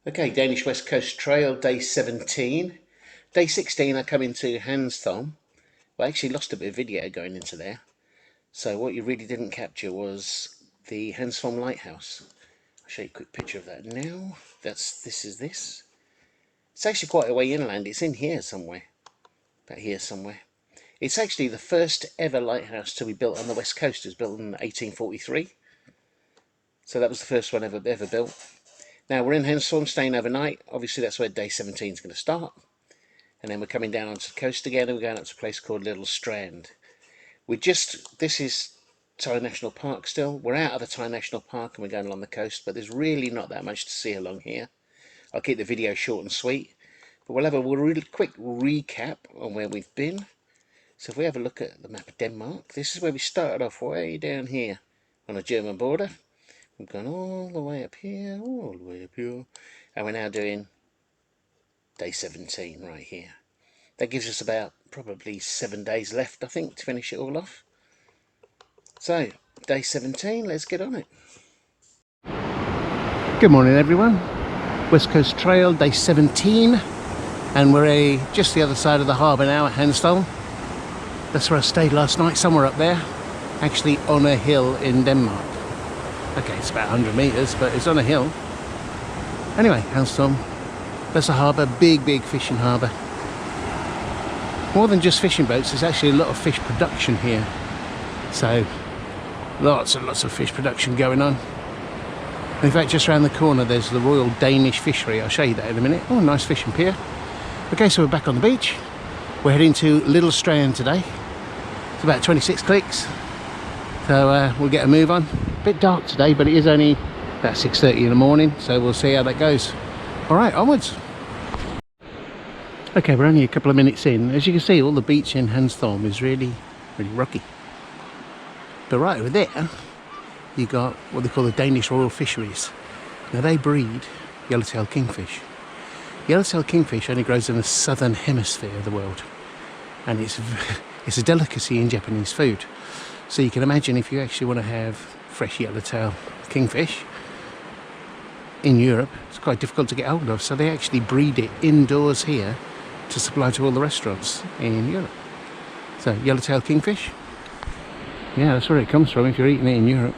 Okay, Danish West Coast Trail, day 17. Day 16 I come into Hanstholm. I actually lost a bit of video going into there. So what you really didn't capture was the Hanstholm Lighthouse. I'll show you a quick picture of that now. This is this. It's actually quite a way inland. It's in here somewhere. About here somewhere. It's actually the first ever lighthouse to be built on the west coast. It was built in 1843. So that was the first one ever built. Now we're in Hanstholm, staying overnight. Obviously that's where day 17 is going to start. And then we're coming down onto the coast again, and we're going up to a place called Little Strand. This is Thai National Park still. We're out of the Thai National Park and we're going along the coast, but there's really not that much to see along here. I'll keep the video short and sweet, but we'll have a really quick recap on where we've been. So if we have a look at the map of Denmark, this is where we started off, way down here on the German border. We've gone all the way up here, and we're now doing day 17 right here. That gives us about probably 7 days left, I think, to finish it all off. So, day 17, let's get on it. Good morning everyone. West Coast Trail, day 17. And we're just the other side of the harbour now at Hanstholm. That's where I stayed last night, somewhere up there. Actually on a hill in Denmark. Okay, it's about 100 metres, but it's on a hill. Anyway, Hanstholm. That's a harbour, big fishing harbour. More than just fishing boats, there's actually a lot of fish production here. So, lots and lots of fish production going on. In fact, just around the corner there's the Royal Danish Fishery. I'll show you that in a minute. Oh, nice fishing pier. Okay, so we're back on the beach. We're heading to Little Strand today. It's about 26 clicks. So we'll get a move on. A bit dark today, but it is only about 6:30 in the morning, so we'll see how that goes. Alright, onwards. Okay, we're only a couple of minutes in. As you can see, all the beach in Hanstholm is really rocky. But right over there, you got what they call the Danish Royal Fisheries. Now they breed yellowtail kingfish. Yellowtail kingfish only grows in the southern hemisphere of the world. And it's a delicacy in Japanese food. So you can imagine if you actually want to have fresh yellowtail kingfish in Europe, it's quite difficult to get hold of. So they actually breed it indoors here to supply to all the restaurants in Europe. So yellowtail kingfish, yeah, that's where it comes from if you're eating it in Europe.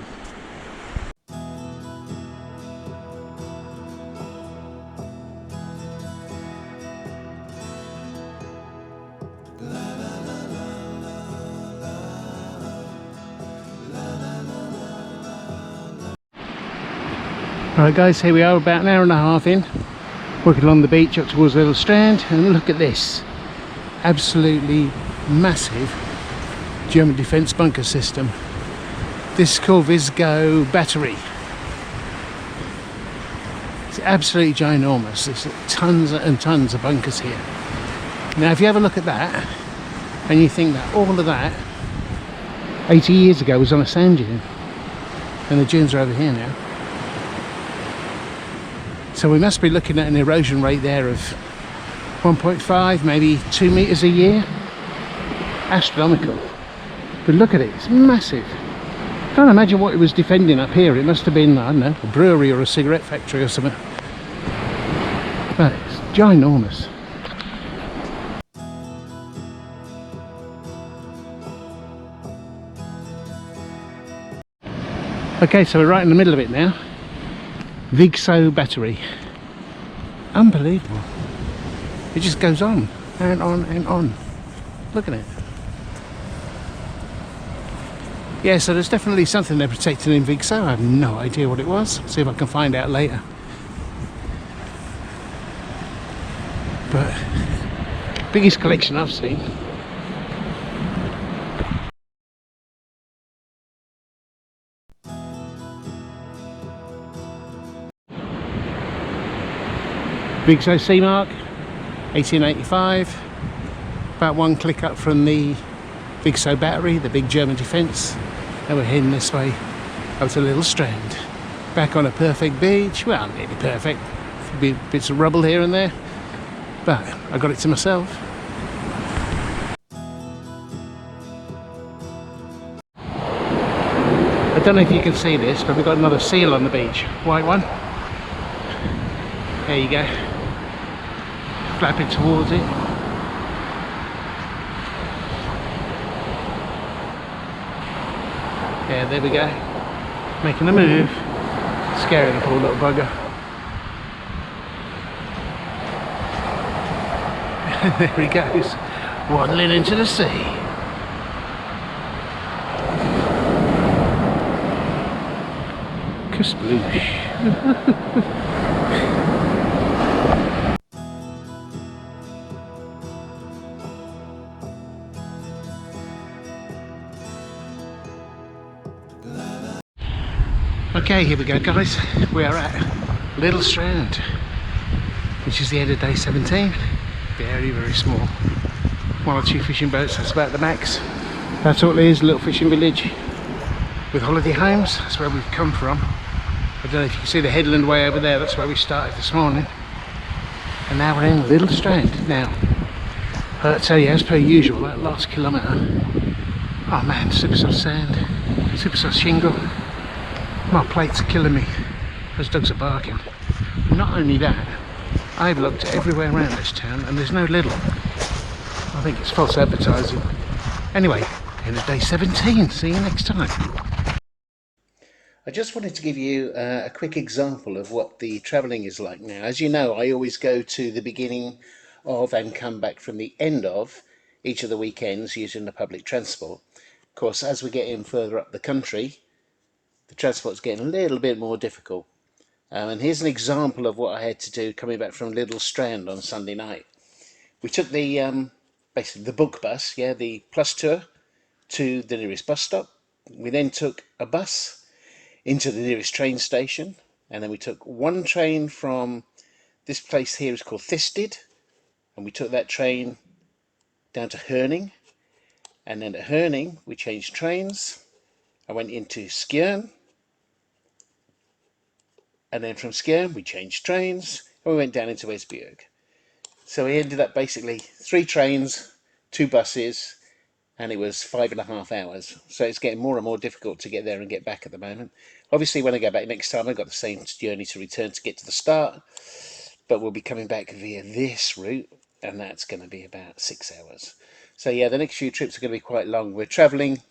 Alright guys, here we are about an hour and a half in, walking along the beach up towards Little Strand, and look at this absolutely massive German defence bunker system. This is called WCT Battery. It's absolutely ginormous. There's tons and tons of bunkers here. Now if you have a look at that and you think that all of that 80 years ago was on a sand dune, and the dunes are over here now. So we must be looking at an erosion rate there of 1.5, maybe 2 metres a year. Astronomical. But look at it, it's massive. Can't imagine what it was defending up here. It must have been, I don't know, a brewery or a cigarette factory or something. But it's ginormous. Okay, so we're right in the middle of it now. WCT Battery. Unbelievable. It just goes on and on and on. Look at it. Yeah, so there's definitely something they're protecting in WCT. I have no idea what it was. See if I can find out later. But biggest collection I've seen. WCT Sea Mark, 1885, about 1 click up from the WCT Battery, the big German defence, and we're heading this way over to Little Strand. Back on a perfect beach, well, nearly perfect, a few bits of rubble here and there, but I got it to myself. I don't know if you can see this, but we've got another seal on the beach, white one. There you go. Flapping towards it. Yeah, there we go. Making a move. Scaring the poor little bugger. There he goes, waddling into the sea. Kasploosh. Okay, here we go guys. We are at Little Strand, which is the end of day 17. Very, very small. One or two fishing boats, that's about the max. That's all it is, a little fishing village with holiday homes. That's where we've come from. I don't know if you can see the headland way over there, that's where we started this morning. And now we're in Little Strand. Now, I'll tell you, as per usual, that last kilometre, oh man, super soft sand, super soft shingle. My plates are killing me. Those dogs are barking. Not only that, I've looked everywhere around this town and there's no Lidl. I think it's false advertising. Anyway, end of day 17. See you next time. I just wanted to give you a quick example of what the travelling is like now. As you know, I always go to the beginning of and come back from the end of each of the weekends using the public transport. Of course, as we get in further up the country, the transport's getting a little bit more difficult. And here's an example of what I had to do coming back from Little Strand on Sunday night. We took the basically the book bus, yeah, the plus tour, to the nearest bus stop. We then took a bus into the nearest train station, and then we took one train from this place here is called Thisted, and we took that train down to Herning, and then at Herning we changed trains. I went into Skjern, and then from Skjern we changed trains and we went down into Esbjerg. So we ended up basically 3 trains, 2 buses, and it was 5.5 hours. So it's getting more and more difficult to get there and get back at the moment. Obviously when I go back next time I've got the same journey to return to get to the start, but we'll be coming back via this route, and that's going to be about 6 hours. So yeah, the next few trips are going to be quite long. We're travelling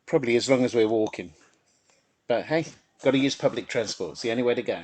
probably as long as we're walking. But hey, got to use public transport. It's the only way to go.